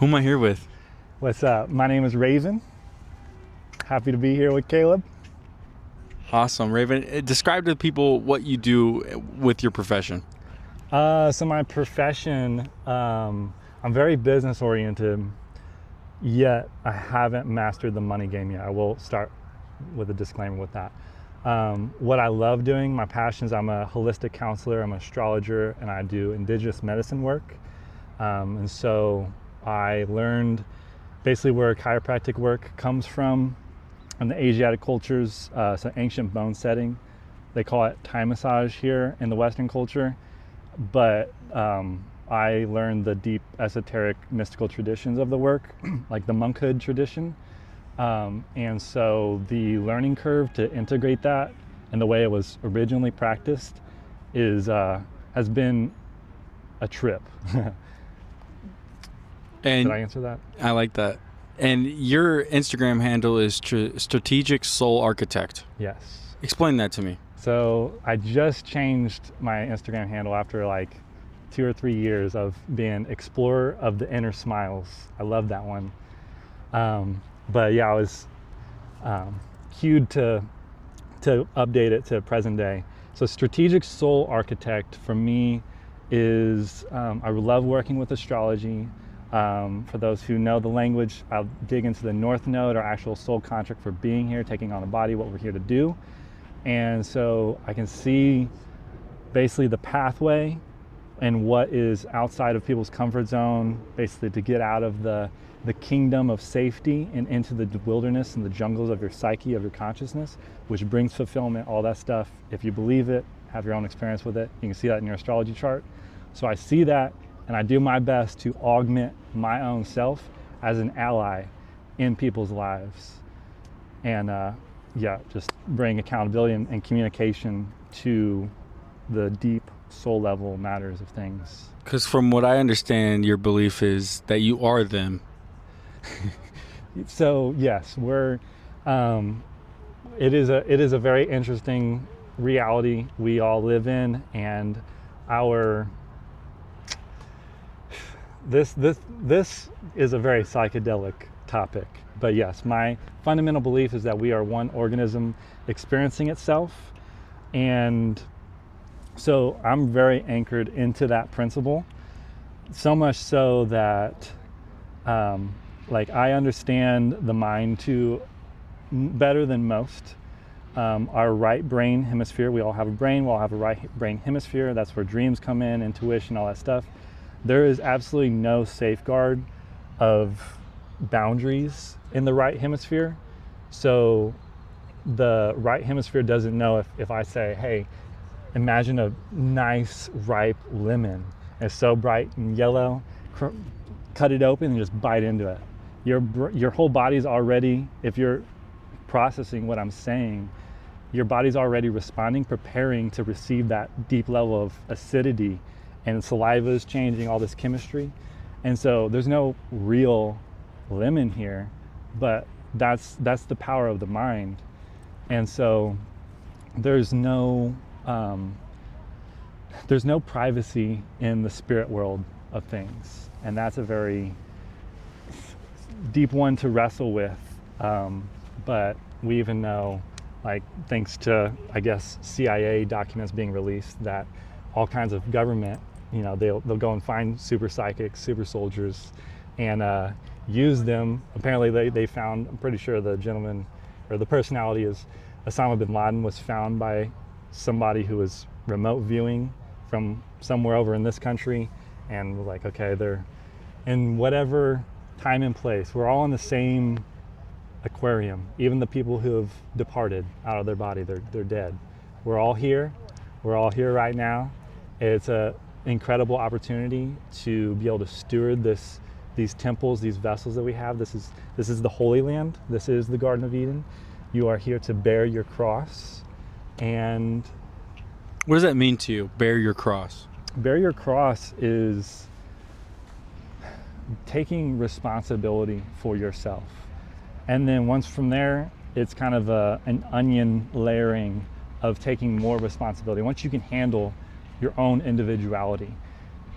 Who am I here with? What's up? My name is Raven. Happy to be here with Caleb. Awesome, Raven. Describe to people what you do with your profession. So my profession, I'm very business oriented, yet I haven't mastered the money game yet. I will start with a disclaimer with that. What I love doing, my passions, I'm a holistic counselor, I'm an astrologer, and I do indigenous medicine work. And so I learned basically where chiropractic work comes from in the Asiatic cultures, so ancient bone setting. They call it Thai massage here in the Western culture. But I learned the deep esoteric mystical traditions of the work, like the monkhood tradition. And so the learning curve to integrate that and the way it was originally practiced has been a trip. And Did I answer that? I like that. And your Instagram handle is Strategic Soul Architect. Yes. Explain that to me. So I just changed my Instagram handle after like 2 or 3 years of being Explorer of the Inner Smiles. I love that one. But yeah, I was cued to update it to present day. So Strategic Soul Architect for me is, I love working with astrology. For those who know the language, I'll dig into the North Node, our actual soul contract for being here, taking on a body, what we're here to do. And so I can see basically the pathway and what is outside of people's comfort zone, basically to get out of the kingdom of safety and into the wilderness and the jungles of your psyche, of your consciousness, which brings fulfillment, all that stuff. If you believe it, have your own experience with it. You can see that in your astrology chart. So I see that, and I do my best to augment my own self as an ally in people's lives. And just bring accountability and communication to the deep soul level matters of things. Because from what I understand, your belief is that you are them. So yes, it is a very interesting reality we all live in, and this is a very psychedelic topic. But yes, my fundamental belief is that we are one organism experiencing itself. And so I'm very anchored into that principle, so much so that I understand the mind better than most. Our right brain hemisphere, we all have a brain, we all have a right brain hemisphere. That's where dreams come in, intuition, all that stuff. There is absolutely no safeguard of boundaries in the right hemisphere. So the right hemisphere doesn't know if I say, hey, imagine a nice ripe lemon. It's so bright and yellow, cut it open and just bite into it. Your whole body's already, if you're processing what I'm saying, your body's already responding, preparing to receive that deep level of acidity, and saliva is changing, all this chemistry. And so there's no real lemon here, but that's the power of the mind. And so there's no privacy in the spirit world of things, and that's a very deep one to wrestle with. But we even know, like, thanks to, I guess, CIA documents being released, that all kinds of government, they'll go and find super psychics, super soldiers, and use them. Apparently they found, I'm pretty sure the gentleman or the personality is Osama bin Laden, was found by somebody who was remote viewing from somewhere over in this country, and was like, okay, they're in whatever time and place. We're all in the same aquarium. Even the people who have departed out of their body, they're dead. We're all here right now. It's a incredible opportunity to be able to steward these temples, these vessels that we have. This is the Holy Land. This is the Garden of Eden. You are here to bear your cross. And what does that mean to you, bear your cross? Bear your cross is taking responsibility for yourself. And then once from there, it's kind of an onion layering of taking more responsibility. Once you can handle your own individuality,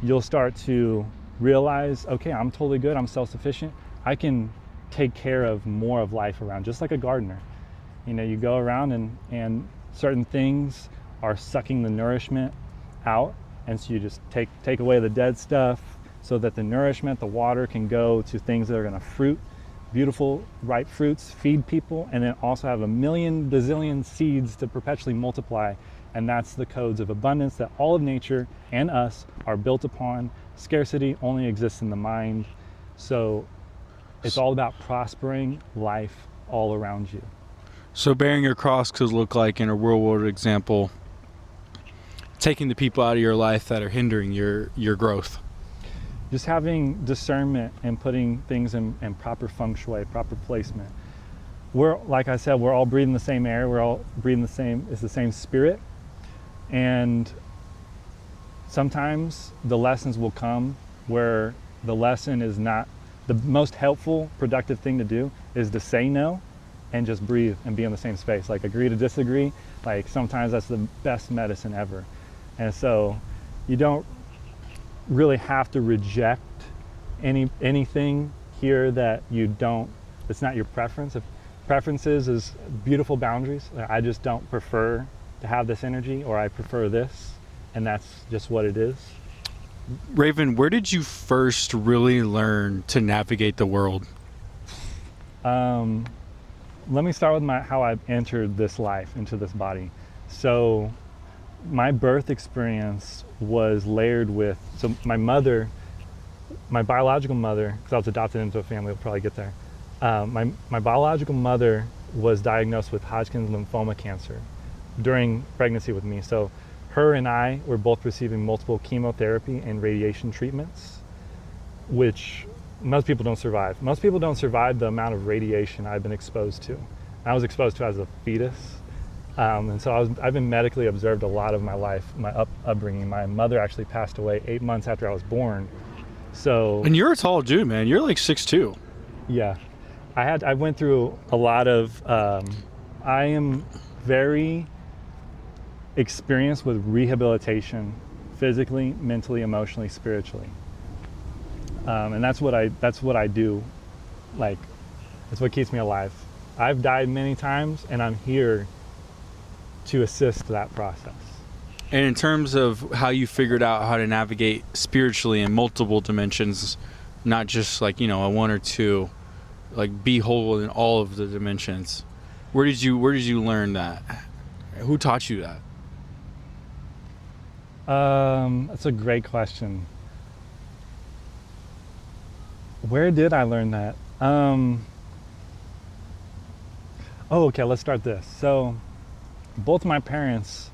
you'll start to realize, okay, I'm totally good, I'm self-sufficient, I can take care of more of life around, just like a gardener. You go around and certain things are sucking the nourishment out, and so you just take away the dead stuff so that the nourishment, the water, can go to things that are going to fruit, beautiful ripe fruits, feed people, and then also have a million bazillion seeds to perpetually multiply. And that's the codes of abundance that all of nature and us are built upon. Scarcity only exists in the mind. So it's all about prospering life all around you. So bearing your cross could look like, in a real world example, taking the people out of your life that are hindering your growth. Just having discernment and putting things in proper feng shui, proper placement. Like I said, we're all breathing the same air. We're all breathing it's the same spirit. And sometimes the lessons will come where the lesson is not the most helpful, productive thing to do is to say no and just breathe and be in the same space. Like, agree to disagree. Like, sometimes that's the best medicine ever. And so you don't really have to reject anything here that it's not your preference. If preferences is beautiful boundaries, I just don't prefer to have this energy, or I prefer this, and that's just what it is. Raven, where did you first really learn to navigate the world? Let me start with how I entered this life, into this body. So my birth experience was layered with, so my biological mother, because I was adopted into a family, we'll probably get there. My biological mother was diagnosed with Hodgkin's lymphoma cancer during pregnancy with me. So her and I were both receiving multiple chemotherapy and radiation treatments, which most people don't survive. Most people don't survive the amount of radiation I've been exposed to. I was exposed to as a fetus. And so I've been medically observed a lot of my life, my upbringing. My mother actually passed away 8 months after I was born. So. And you're a tall dude, man. You're like 6'2". Yeah. I went through a lot of, I am very experienced with rehabilitation, physically, mentally, emotionally, spiritually. And that's what I do. Like, that's what keeps me alive. I've died many times, and I'm here to assist that process. And in terms of how you figured out how to navigate spiritually in multiple dimensions, not just like, a one or two, like be whole in all of the dimensions. Where did you learn that? Who taught you that? That's a great question. Where did I learn that? Okay, let's start this. So both my parents,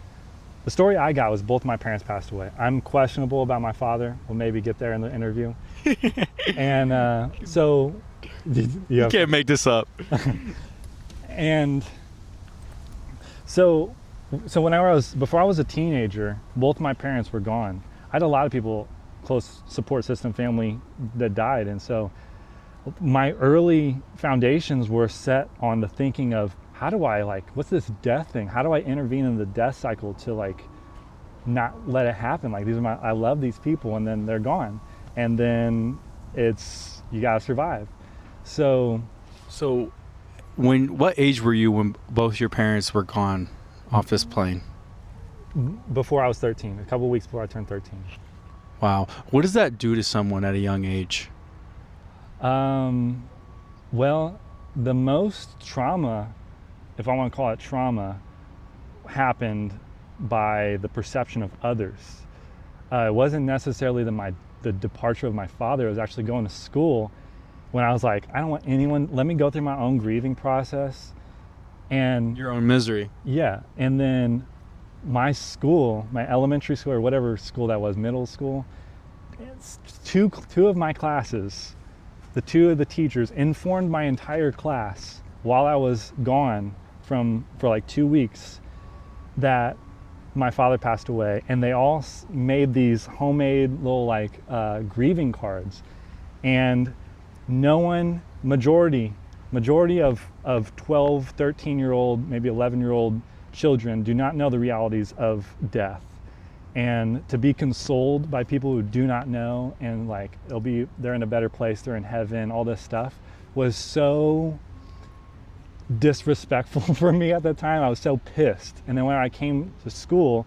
the story I got was both my parents passed away. I'm questionable about my father. We'll maybe get there in the interview. And so you can't make this up. And so before I was a teenager, both my parents were gone. I had a lot of people, close support system, family that died. And so my early foundations were set on the thinking of, how do I, what's this death thing? How do I intervene in the death cycle to not let it happen? Like, I love these people, and then they're gone. And then you gotta survive. So what age were you when both your parents were gone off this plane? Before I was 13, a couple of weeks before I turned 13. Wow. What does that do to someone at a young age? Well, the most trauma, if I want to call it trauma, happened by the perception of others. It wasn't necessarily the departure of my father. It was actually going to school when I was like, I don't want anyone, let me go through my own grieving process. And your own misery. Yeah. And then my school, my elementary school, or whatever school that was, middle school, two of my classes, the two of the teachers informed my entire class while I was gone for 2 weeks that my father passed away, and they all made these homemade little grieving cards. And no one, majority of 12, 13-year-old, maybe 11-year-old children do not know the realities of death. and to be consoled by people who do not know, and like they're in a better place, they're in heaven, all this stuff was so disrespectful for me at the time. I was so pissed. And then when I came to school,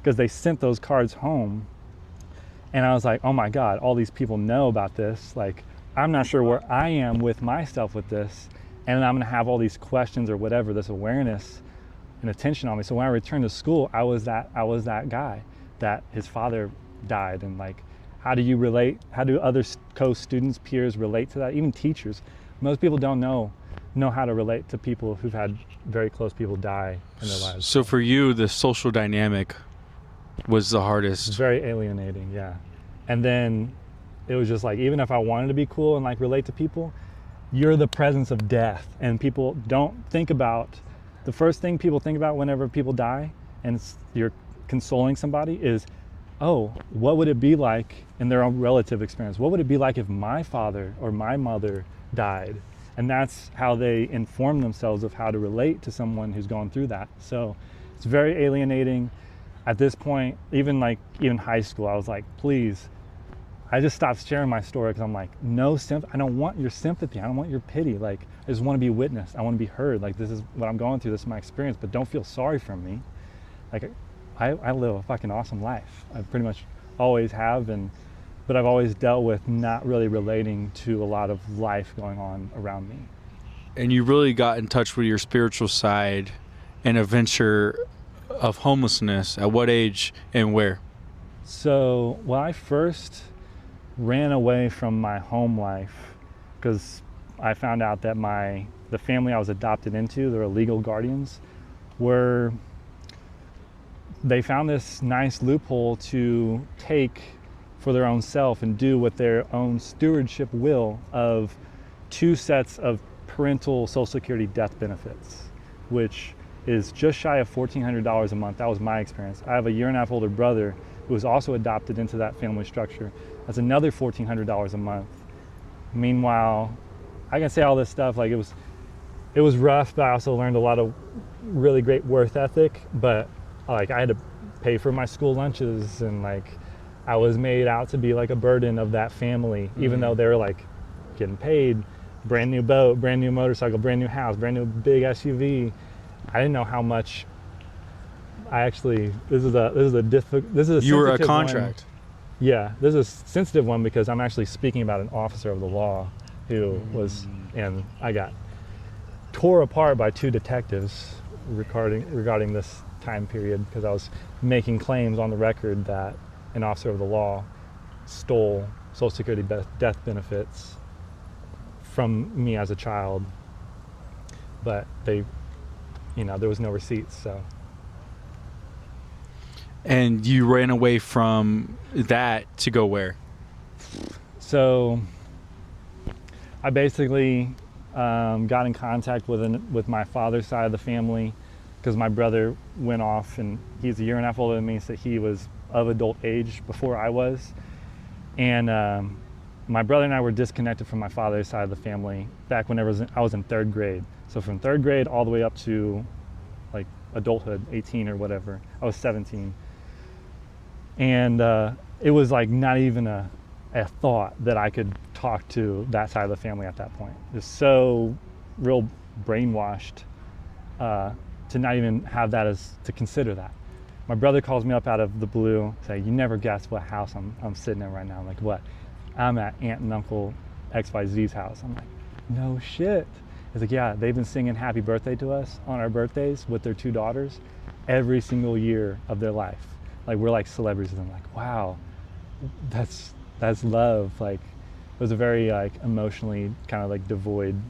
because they sent those cards home, and I was like, oh my God, all these people know about this. Like, I'm not sure where I am with myself with this, and I'm gonna have all these questions or whatever, this awareness and attention on me. So when I returned to school, I was that guy that his father died. And like, how do you relate? How do other co-students, peers relate to that? Even teachers. Most people don't know how to relate to people who've had very close people die in their lives. So for you, the social dynamic was the hardest. It's very alienating, yeah. And then it was just like, even if I wanted to be cool and like relate to people, you're the presence of death. And people don't think about, the first thing people think about whenever people die and you're consoling somebody is, oh, what would it be like in their own relative experience? What would it be like if my father or my mother died? And that's how they inform themselves of how to relate to someone who's going through that. So it's very alienating. At this point, even high school, I was like, please, I just stopped sharing my story because I'm like, I don't want your sympathy. I don't want your pity. Like, I just want to be witnessed. I want to be heard. Like, this is what I'm going through. This is my experience, but don't feel sorry for me. Like, I live a fucking awesome life. I pretty much always have, but I've always dealt with not really relating to a lot of life going on around me. And you really got in touch with your spiritual side and a venture of homelessness. At what age and where? So, when I first ran away from my home life, because I found out that the family I was adopted into, their legal guardians, they found this nice loophole to take for their own self and do with their own stewardship will of 2 sets of parental Social Security death benefits, which is just shy of $1,400 a month. That was my experience. I have a 1.5-year older brother who was also adopted into that family structure. That's another $1,400 a month. Meanwhile, I can say all this stuff, like it was rough, but I also learned a lot of really great work ethic. But like, I had to pay for my school lunches, and like, I was made out to be like a burden of that family, even though they were like getting paid, brand new boat, brand new motorcycle, brand new house, brand new big SUV. I didn't know how much this is a You were a sensitive contract. one. Yeah, this is a sensitive one because I'm actually speaking about an officer of the law who was, and I got tore apart by 2 detectives regarding this time period, because I was making claims on the record that an officer of the law stole Social Security death benefits from me as a child, but there was no receipts. So. And you ran away from that to go where? So I basically got in contact with my father's side of the family, because my brother went off, and he's a 1.5 years older than me, so he was of adult age before I was. And my brother and I were disconnected from my father's side of the family back when I was in 3rd grade. So from 3rd grade all the way up to like adulthood, 18 or whatever, I was 17. And it was like not even a thought that I could talk to that side of the family at that point. Just so real brainwashed to not even have that to consider that. My brother calls me up out of the blue, saying, "You never guess what house I'm sitting in right now." I'm like, "What?" "I'm at Aunt and Uncle XYZ's house." I'm like, "No shit." He's like, "Yeah, they've been singing happy birthday to us on our birthdays with their 2 daughters every single year of their life. Like, we're like celebrities." And I'm like, wow, that's love. Like, it was a very like emotionally kind of like devoid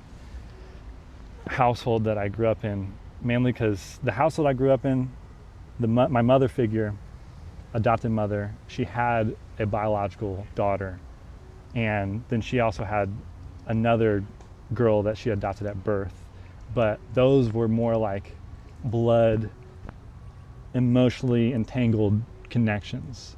household that I grew up in, mainly because the household I grew up in, my mother figure, adopted mother, she had a biological daughter, and then she also had another girl that she adopted at birth, but those were more like blood, emotionally entangled connections.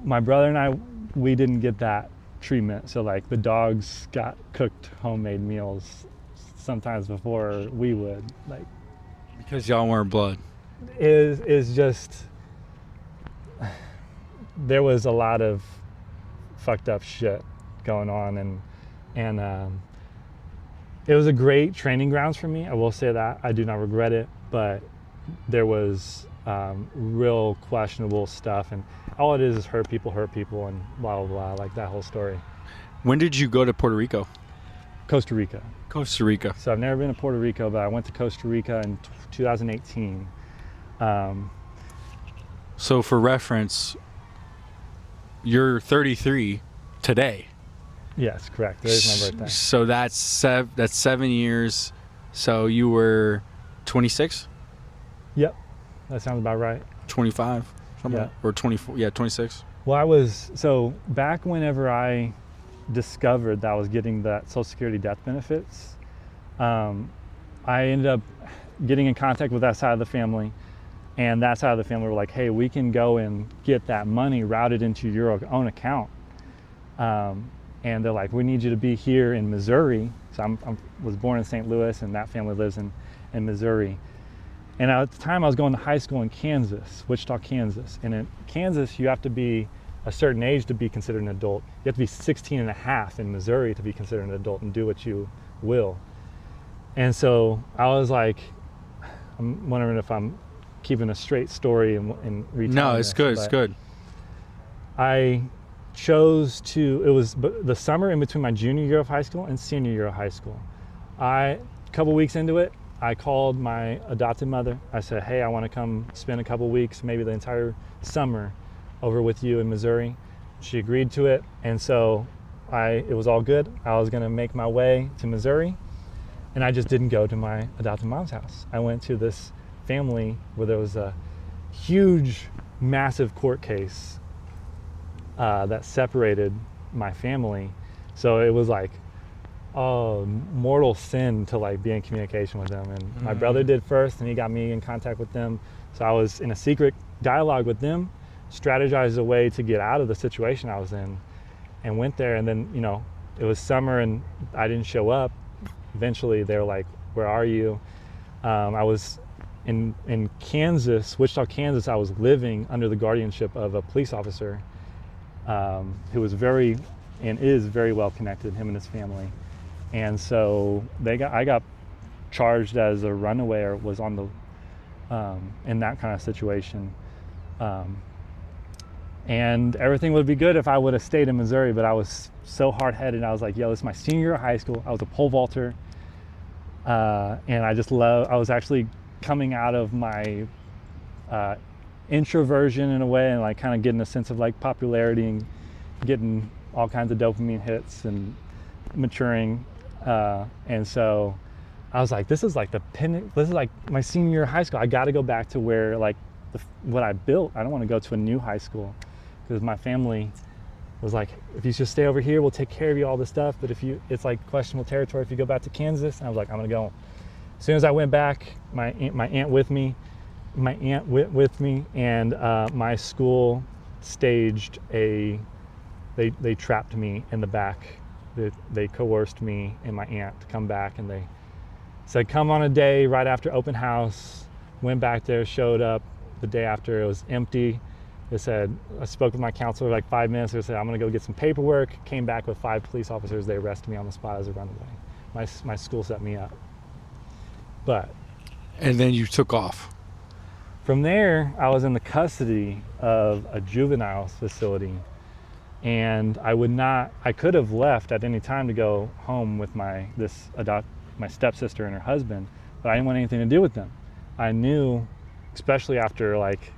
My brother and I, we didn't get that treatment, so like the dogs got cooked homemade meals sometimes before we would, like, Because y'all weren't blood. is just there was a lot of fucked up shit going on, and it was a great training grounds for me. I will say that. I do not regret it, but there was real questionable stuff, and all it is hurt people, and blah, blah, blah, like that whole story. When did you go to Puerto Rico? Costa Rica. Costa Rica. So I've never been to Puerto Rico, but I went to Costa Rica in 2018. So for reference, you're 33 today. Yes, correct. That is my birthday. So that's 7 years. So you were 26? Yep, that sounds about right. 25? Something Yeah. Or 24? Yeah, 26. Well, so back whenever I discovered that I was getting that Social Security death benefits, I ended up getting in contact with that side of the family, and that side of the family were like, hey, we can go and get that money routed into your own account. And they're like, we need you to be here in Missouri. So I was born in St. Louis, and that family lives in Missouri. And at the time I was going to high school in Kansas, Wichita, Kansas. And in Kansas, you have to be a certain age to be considered an adult. You have to be 16 and a half in Missouri to be considered an adult and do what you will. And so I was like, I'm wondering if I'm keeping a straight story and retelling No, it's this, good. It's but good. I chose to, it was the summer in between my junior year of high school and senior year of high school. A couple weeks into it, I called my adopted mother. I said, hey, I want to come spend a couple weeks, maybe the entire summer over with you in Missouri. She agreed to it. And so it was all good. I was going to make my way to Missouri, and I just didn't go to my adopted mom's house. I went to this family where there was a huge, massive court case that separated my family. So it was like mortal sin to like be in communication with them. And my brother did first, and he got me in contact with them. So I was in a secret dialogue with them, strategized a way to get out of the situation I was in, and went there. And then, it was summer and I didn't show up. Eventually they were like, where are you? I was in Kansas, Wichita, Kansas. I was living under the guardianship of a police officer who was very and is very well connected, him and his family. And so I got charged as a runaway, or was on the in that kind of situation. And everything would be good if I would have stayed in Missouri, but I was so hard-headed. I was like, yo, this is my senior year of high school. I was a pole vaulter. And I was actually coming out of my introversion in a way, and like kind of getting a sense of like popularity and getting all kinds of dopamine hits and maturing. And so I was like, this is like my senior year of high school. I got to go back to where like what I built. I don't want to go to a new high school, because my family was like, if you just stay over here, we'll take care of you, all this stuff. But it's like questionable territory if you go back to Kansas. And I was like, I'm gonna go. As soon as I went back, my aunt went with me, and my school staged they trapped me in the back. They coerced me and my aunt to come back, and they said, come on a day right after open house. Went back there, showed up the day after. It was empty. They said, I spoke with my counselor like 5 minutes. They said, I'm gonna go get some paperwork. Came back with 5 police officers. They arrested me on the spot as a runaway. My school set me up. And then you took off. From there, I was in the custody of a juvenile facility, and I could have left at any time to go home with my stepsister and her husband, but I didn't want anything to do with them. I knew, especially after like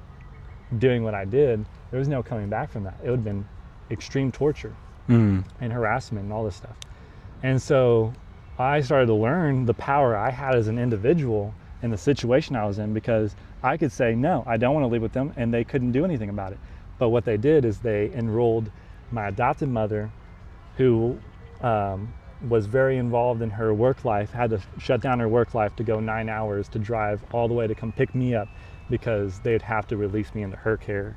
doing what I did, there was no coming back from that. It would have been extreme torture and harassment and all this stuff. And so I started to learn the power I had as an individual in the situation I was in, because I could say, no, I don't want to live with them, and they couldn't do anything about it. But what they did is they enrolled my adopted mother, who was very involved in her work life, had to shut down her work life to go 9 hours to drive all the way to come pick me up, because they'd have to release me into her care.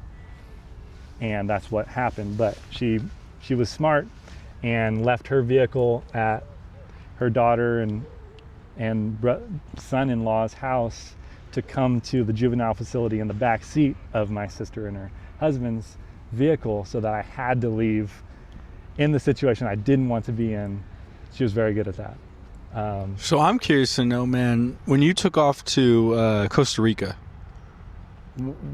And that's what happened. But she was smart and left her vehicle at her daughter and son-in-law's house to come to the juvenile facility in the back seat of my sister and husband's vehicle so that I had to leave in the situation I didn't want to be in. She was very good at that. So I'm curious to know, man, when you took off to Costa Rica,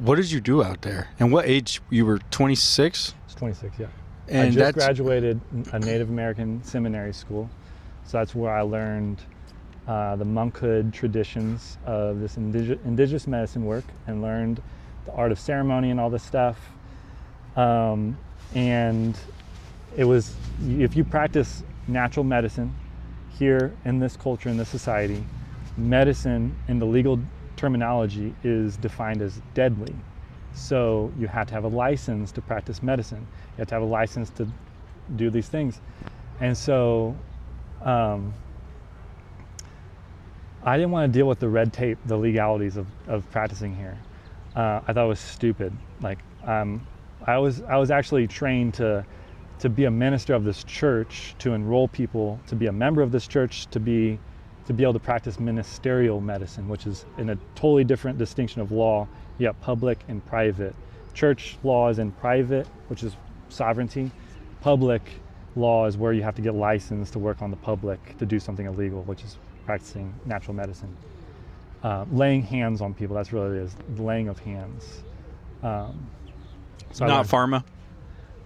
what did you do out there? And what age? You were 26? It's 26, yeah. And I just graduated a Native American seminary school. So that's where I learned the monkhood traditions of this indigenous medicine work and learned the art of ceremony and all this stuff. And it was, if you practice natural medicine here in this culture, in this society, medicine in the legal terminology is defined as deadly. So you have to have a license to practice medicine. You have to have a license to do these things. And so I didn't want to deal with the red tape, the legalities of practicing here. I thought it was stupid. Like I was actually trained to be a minister of this church, to enroll people, to be a member of this church, to be able to practice ministerial medicine, which is in a totally different distinction of law. You have public and private. Church law is in private, which is sovereignty. Public law is where you have to get licensed to work on the public to do something illegal, which is practicing natural medicine. Laying hands on people, that's really what it is, the laying of hands. So not pharma?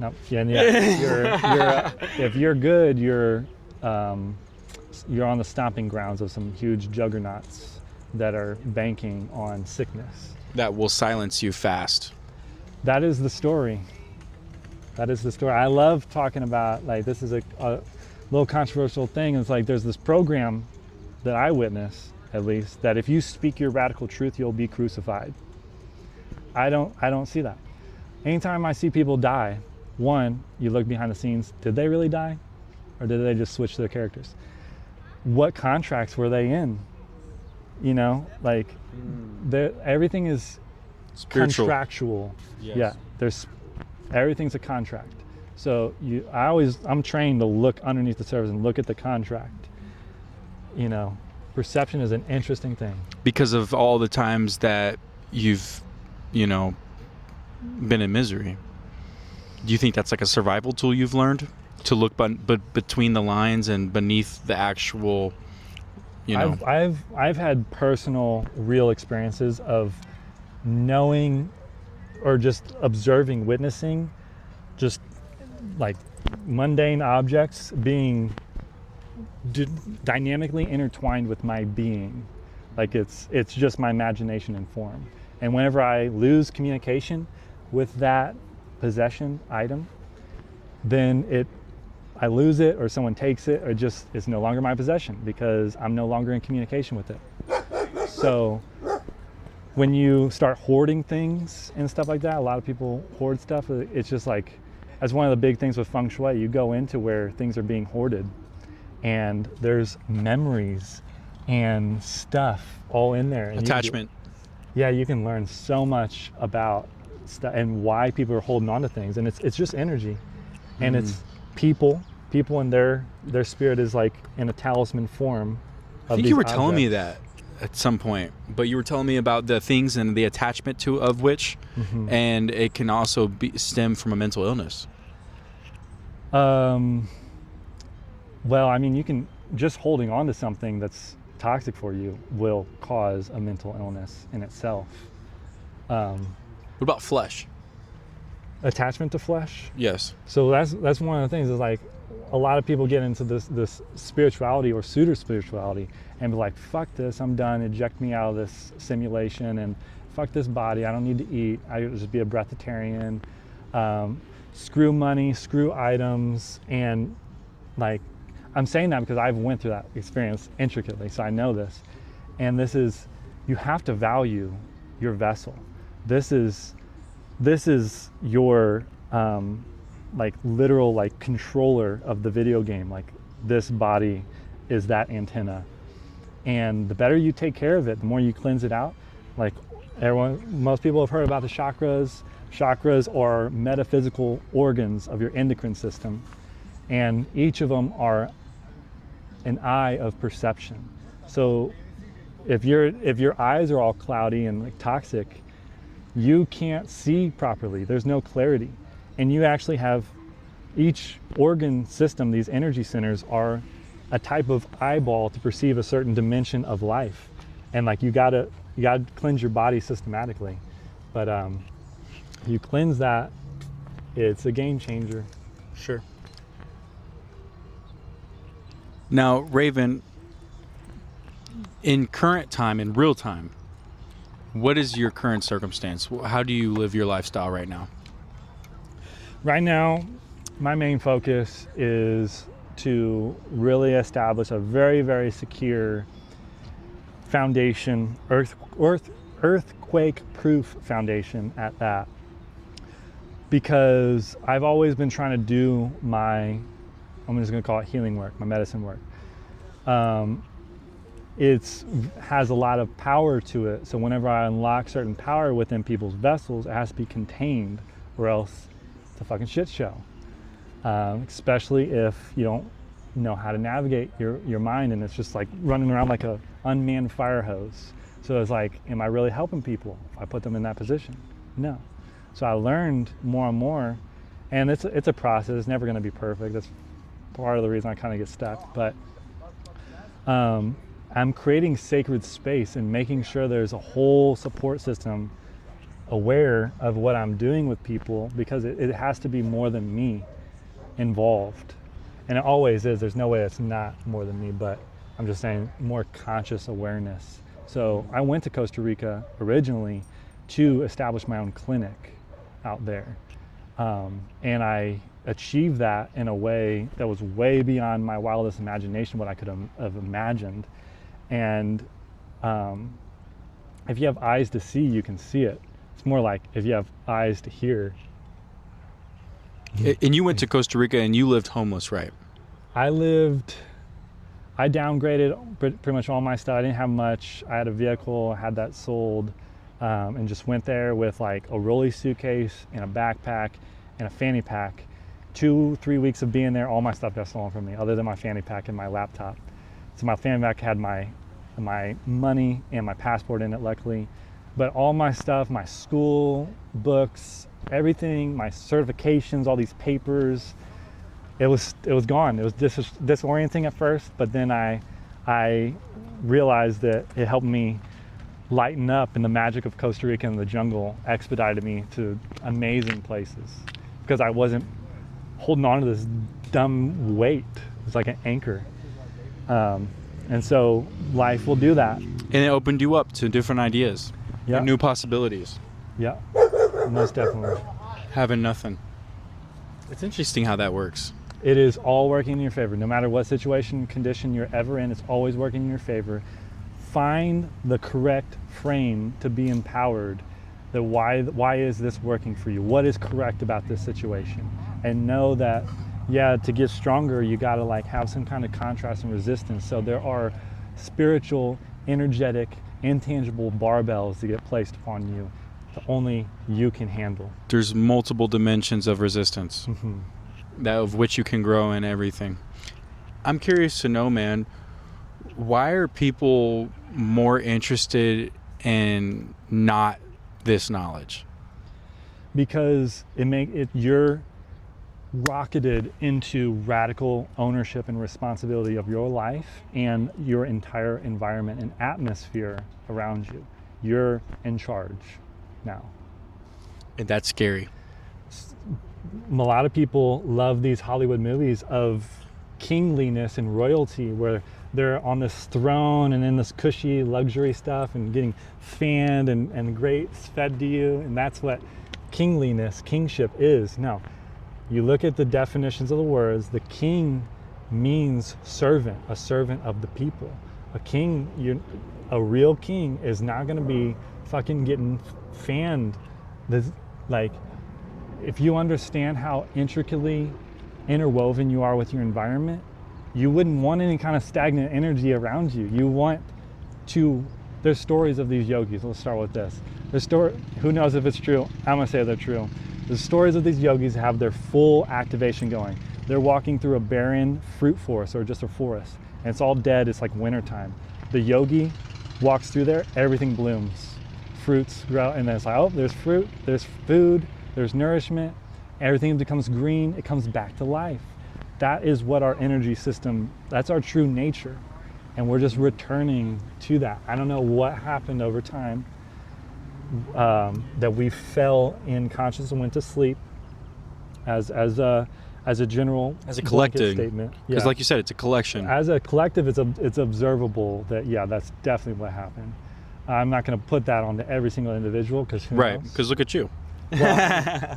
No, yeah. If you're good, you're on the stomping grounds of some huge juggernauts that are banking on sickness. That will silence you fast. That is the story. That is the story. I love talking about, like, this is a little controversial thing. It's like there's this program that I witness, at least, that if you speak your radical truth, you'll be crucified. I don't see that. Anytime I see people die, one, you look behind the scenes, did they really die? Or did they just switch their characters? What contracts were they in? You know, like everything is spiritual. Contractual. Yes. Yeah, everything's a contract. So I'm trained to look underneath the surface and look at the contract. You know, perception is an interesting thing. Because of all the times that you've, been in misery. Do you think that's like a survival tool you've learned to look but between the lines and beneath the actual, I've had personal, real experiences of knowing or just observing, witnessing, just like mundane objects being dynamically intertwined with my being. Like it's just my imagination and form. And whenever I lose communication with that possession item, then I lose it, or someone takes it, or just it's no longer my possession because I'm no longer in communication with it. So when you start hoarding things and stuff like that, a lot of people hoard stuff. It's just like, that's one of the big things with feng shui. You go into where things are being hoarded and there's memories and stuff all in there. And attachment. You can learn so much about stuff and why people are holding on to things. And it's just energy. And it's people and their spirit is like in a talisman form. I think you were telling me that at some point, but you were telling me about the things and the attachment of which, and it can also stem from a mental illness. Well, I mean, you can just holding on to something that's toxic for you will cause a mental illness in itself. What about flesh? Attachment to flesh? Yes. So that's one of the things is like a lot of people get into this spirituality or pseudo spirituality and be like, fuck this, I'm done, eject me out of this simulation, and fuck this body, I don't need to eat, I just be a breatharian, screw money, screw items. And like, I'm saying that because I've went through that experience intricately, so I know this. And this is, you have to value your vessel. This is your like literal like controller of the video game. Like this body is that antenna, and the better you take care of it, the more you cleanse it out. Like most people have heard about the chakras. Chakras are metaphysical organs of your endocrine system, and each of them are an eye of perception. So if your eyes are all cloudy and like toxic, you can't see properly. There's no clarity. And you actually have each organ system, these energy centers are a type of eyeball to perceive a certain dimension of life. And like you gotta cleanse your body systematically. But you cleanse that, it's a game changer. Sure. Now, Raven, in current time, in real time, what is your current circumstance? How do you live your lifestyle right now? Right now, my main focus is to really establish a very, very secure foundation, earthquake-proof foundation at that. Because I've always been trying to do I'm just gonna call it healing work, my medicine work. It has a lot of power to it. So whenever I unlock certain power within people's vessels, it has to be contained or else it's a fucking shit show. Especially if you don't know how to navigate your mind and it's just like running around like a unmanned fire hose. So it's like, am I really helping people if I put them in that position? No. So I learned more and more, and it's a process. It's never going to be perfect. That's part of the reason I kind of get stuck. But I'm creating sacred space and making sure there's a whole support system aware of what I'm doing with people, because it has to be more than me involved. And it always is. There's no way it's not more than me, but I'm just saying more conscious awareness. So I went to Costa Rica originally to establish my own clinic out there. And I achieved that in a way that was way beyond my wildest imagination, what I could have imagined. And if you have eyes to see, you can see it. It's more like if you have eyes to hear. And you went to Costa Rica and you lived homeless, right? I downgraded pretty much all my stuff. I didn't have much. I had a vehicle, I had that sold, and just went there with like a rolly suitcase and a backpack and a fanny pack. 2-3 weeks of being there, all my stuff got stolen from me, other than my fanny pack and my laptop. So my fanny pack had my money and my passport in it, luckily. But all my stuff, my school books, everything, my certifications, all these papers, it was gone. It was disorienting at first, but then I realized that it helped me lighten up, and the magic of Costa Rica and the jungle expedited me to amazing places because I wasn't holding on to this dumb weight. It's like an anchor. And so life will do that. And it opened you up to different ideas, Yeah. new possibilities. Yeah, most definitely. Having nothing. It's interesting how that works. It is all working in your favor. No matter what situation, condition you're ever in, it's always working in your favor. Find the correct frame to be empowered. That why is this working for you? What is correct about this situation? And know that, yeah, to get stronger, you gotta like have some kind of contrast and resistance. So there are spiritual, energetic, intangible barbells that get placed upon you that only you can handle. There's multiple dimensions of resistance, that of which you can grow in everything. I'm curious to know, man, why are people more interested in not this knowledge? Because you're rocketed into radical ownership and responsibility of your life and your entire environment and atmosphere around you. You're in charge now. And that's scary. A lot of people love these Hollywood movies of kingliness and royalty where they're on this throne and in this cushy luxury stuff and getting fanned and great fed to you, and that's what kingship is. No, you look at the definitions of the words, the king means servant, a servant of the people. A real king is not going to be fucking getting fanned. If you understand how intricately interwoven you are with your environment, you wouldn't want any kind of stagnant energy around you. There's stories of these yogis. Let's start with this. Who knows if it's true? I'm gonna say they're true. The stories of these yogis have their full activation going. They're walking through a barren fruit forest or just a forest, and it's all dead. It's like wintertime. The yogi walks through there, everything blooms. fruits grow, and then it's like, oh, there's fruit, there's food, there's nourishment, everything becomes green, it comes back to life. That is what our energy system, that's our true nature. And we're just returning to that. I don't know what happened over time, that we fell in consciousness and went to sleep as a general, as a blanket collective statement. because like you said, it's a collection. As a collective, it's observable that, yeah, that's definitely what happened. I'm not going to put that onto every single individual, because who Right, knows? because look at you. Well,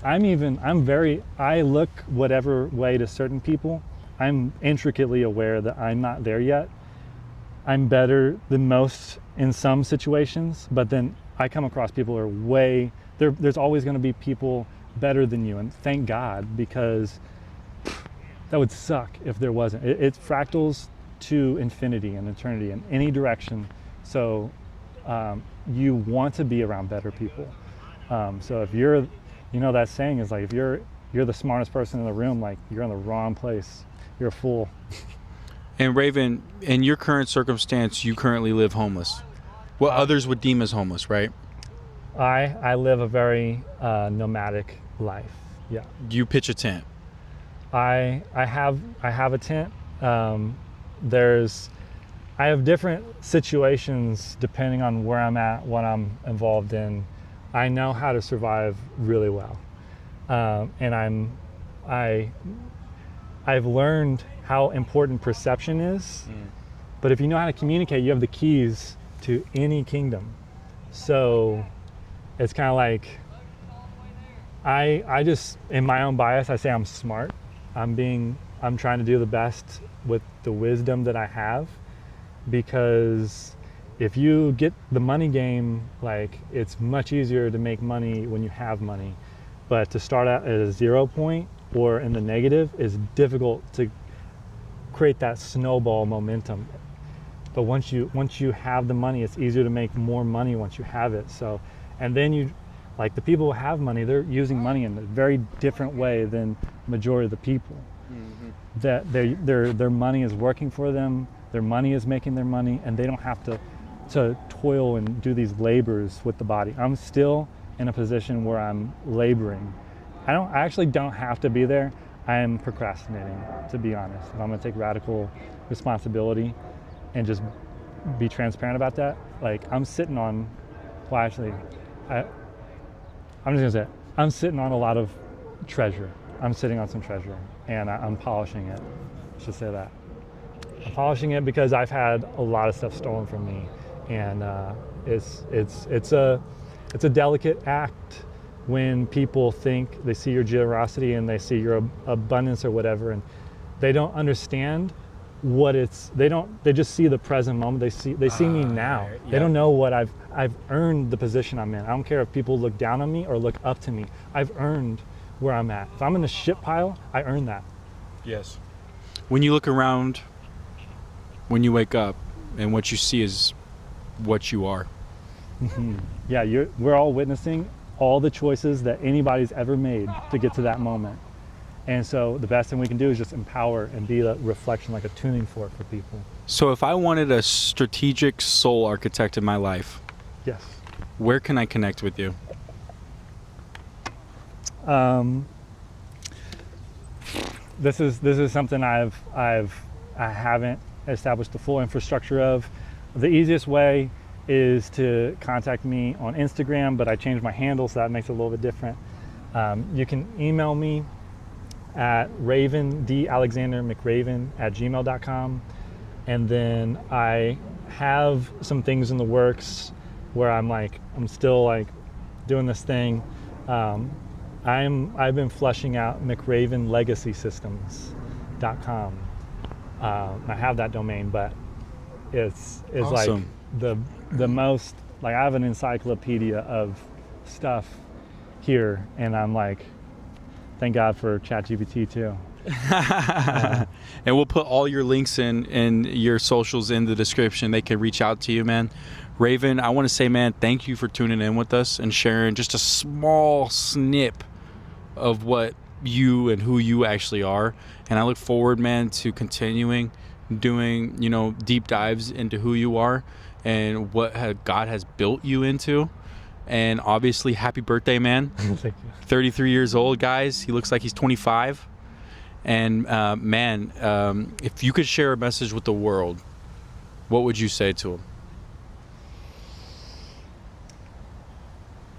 I look whatever way to certain people. I'm intricately aware that I'm not there yet. I'm better than most in some situations, but then I come across people who are way, there's always going to be people better than you, and thank God, because that would suck if there wasn't. It fractals to infinity and eternity in any direction. So you want to be around better people. So if you're, that saying is like, if you're the smartest person in the room, like, you're in the wrong place. You're a fool. And Raven, in your current circumstance, you currently live homeless. What others would deem as homeless, right? I live a very nomadic life. Yeah. You pitch a tent. I have a tent. I have different situations depending on where I'm at, what I'm involved in. I know how to survive really well, and I've learned how important perception is. But if you know how to communicate, you have the keys to any kingdom. So it's kind of like, I just, in my own bias, I say I'm smart. I'm trying to do the best with the wisdom that I have, because if you get the money game, like, it's much easier to make money when you have money. But to start out at a 0 point or in the negative is difficult to create that snowball momentum. But once you have the money, it's easier to make more money once you have it. So, and then like the people who have money, they're using money in a very different way than the majority of the people. That their money is working for them, their money is making their money, and they don't have to toil and do these labors with the body. I'm still in a position where I'm laboring. I actually don't have to be there. I am procrastinating, to be honest. If I'm gonna take radical responsibility and just be transparent about that, like, I'm sitting on, I'm just gonna say it. I'm sitting on a lot of treasure. I'm sitting on some treasure, and I'm polishing it. I should say that. I'm polishing it because I've had a lot of stuff stolen from me, and it's a delicate act when people think they see your generosity and they see your abundance or whatever, and they don't understand what they just see the present moment. They see me now. Yep. They don't know what I've earned the position I'm in. I don't care if people look down on me or look up to me. I've earned where I'm at. If I'm in the shit pile, I earned that. Yes. When you look around, when you wake up, and what you see is what you are. Mm-hmm. Yeah, we're all witnessing all the choices that anybody's ever made to get to that moment. And so the best thing we can do is just empower and be a reflection, like a tuning fork for people. So if I wanted a strategic soul architect in my life, Yes. where can I connect with you? This is something I haven't established the full infrastructure of. The easiest way is to contact me on Instagram, but I changed my handle, so that makes it a little bit different. You can email me at ravendalexandermcraven@gmail.com, and then I have some things in the works where I'm still like doing this thing. I've been fleshing out mcravenlegacysystems.com. I have that domain, but it's Awesome. like the most, like, I have an encyclopedia of stuff here, and I'm like, thank God for ChatGPT too. And we'll put all your links and your socials in the description. They can reach out to you, man. Raven, I want to say, man, thank you for tuning in with us and sharing just a small snip of what you and who you actually are. And I look forward, man, to continuing doing, deep dives into who you are and what God has built you into. And obviously, happy birthday, man. Thank you. 33 years old, guys. He looks like he's 25. And man, if you could share a message with the world, what would you say to him?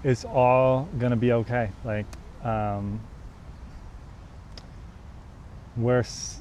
It's all gonna be okay. Like, there's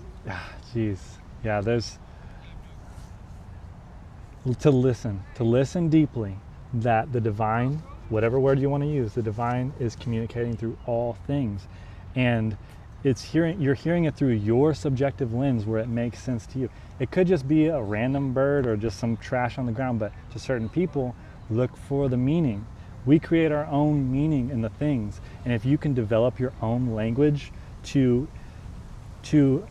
to listen deeply, that the divine, whatever word you want to use, the divine is communicating through all things, and you're hearing it through your subjective lens where it makes sense to you. It could just be a random bird or just some trash on the ground, but to certain people, look for the meaning. We create our own meaning in the things, and if you can develop your own language to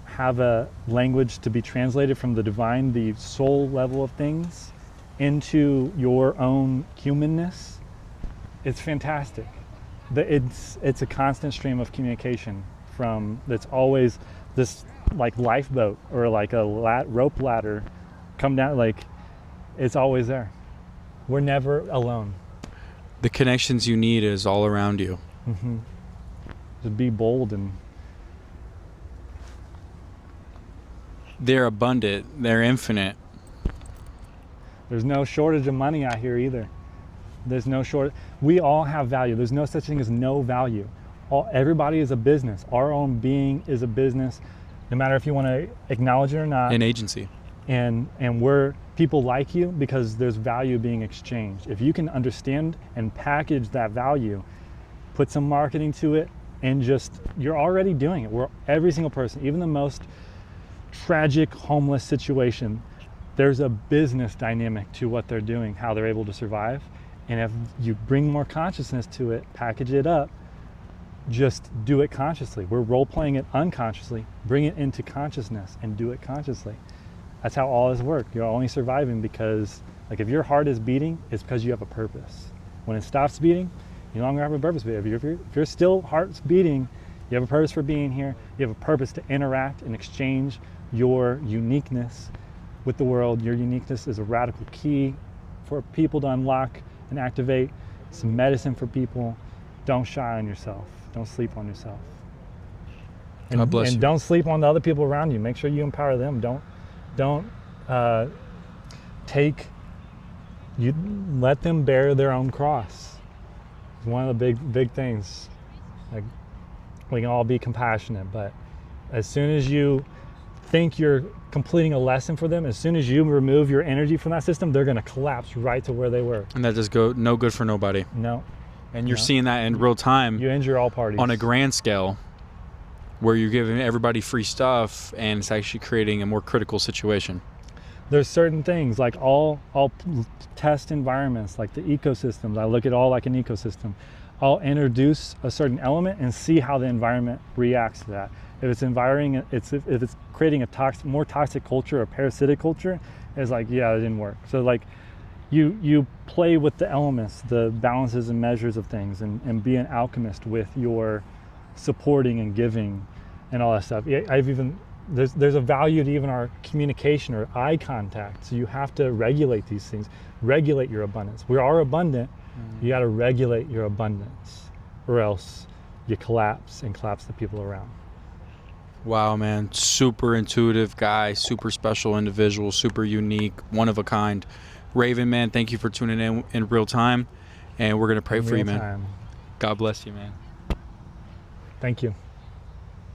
have a language to be translated from the divine, the soul level of things, into your own humanness, it's fantastic. It's a constant stream of communication that's always this, like lifeboat or like a rope ladder come down, like it's always there. We're never alone. The connections you need is all around you. Mm-hmm. Just be bold, and they're abundant, they're infinite. There's no shortage of money out here either. There's no shortage. We all have value. There's no such thing as no value. Everybody is a business. Our own being is a business, no matter if you want to acknowledge it or not. An agency. And we're people like you because there's value being exchanged. If you can understand and package that value, put some marketing to it, and you're already doing it. Every single person, even the most tragic homeless situation, there's a business dynamic to what they're doing, how they're able to survive. And if you bring more consciousness to it, package it up, just do it consciously. We're role playing it unconsciously. Bring it into consciousness and do it consciously. That's how all this works. You're only surviving because, like, if your heart is beating, it's because you have a purpose. When it stops beating, you no longer have a purpose. If you're still heart's beating, you have a purpose for being here. You have a purpose to interact and exchange your uniqueness with the world. Your uniqueness is a radical key for people to unlock and activate. It's medicine for people. Don't shy on yourself. Don't sleep on yourself. And, God bless you. Don't sleep on the other people around you. Make sure you empower them. Don't let them bear their own cross. It's one of the big things. Like, we can all be compassionate, but as soon as you think you're completing a lesson for them, as soon as you remove your energy from that system, they're going to collapse right to where they were. And that just no good for nobody. No. And you're seeing that in real time. You injure all parties. On a grand scale, where you're giving everybody free stuff, and it's actually creating a more critical situation. There's certain things, like all test environments, like the ecosystems. I look at all like an ecosystem. I'll introduce a certain element and see how the environment reacts to that. If it's creating a more toxic culture or parasitic culture, it's like, yeah, it didn't work. So like, you play with the elements, the balances and measures of things, and be an alchemist with your supporting and giving and all that stuff. There's a value to even our communication or eye contact. So you have to regulate these things, regulate your abundance. We are abundant. You got to regulate your abundance, or else you collapse and collapse the people around. Wow, man. Super intuitive guy, super special individual, super unique, one of a kind. Raven, man, thank you for tuning in real time, and we're going to pray for you, man. God bless you, man. Thank you.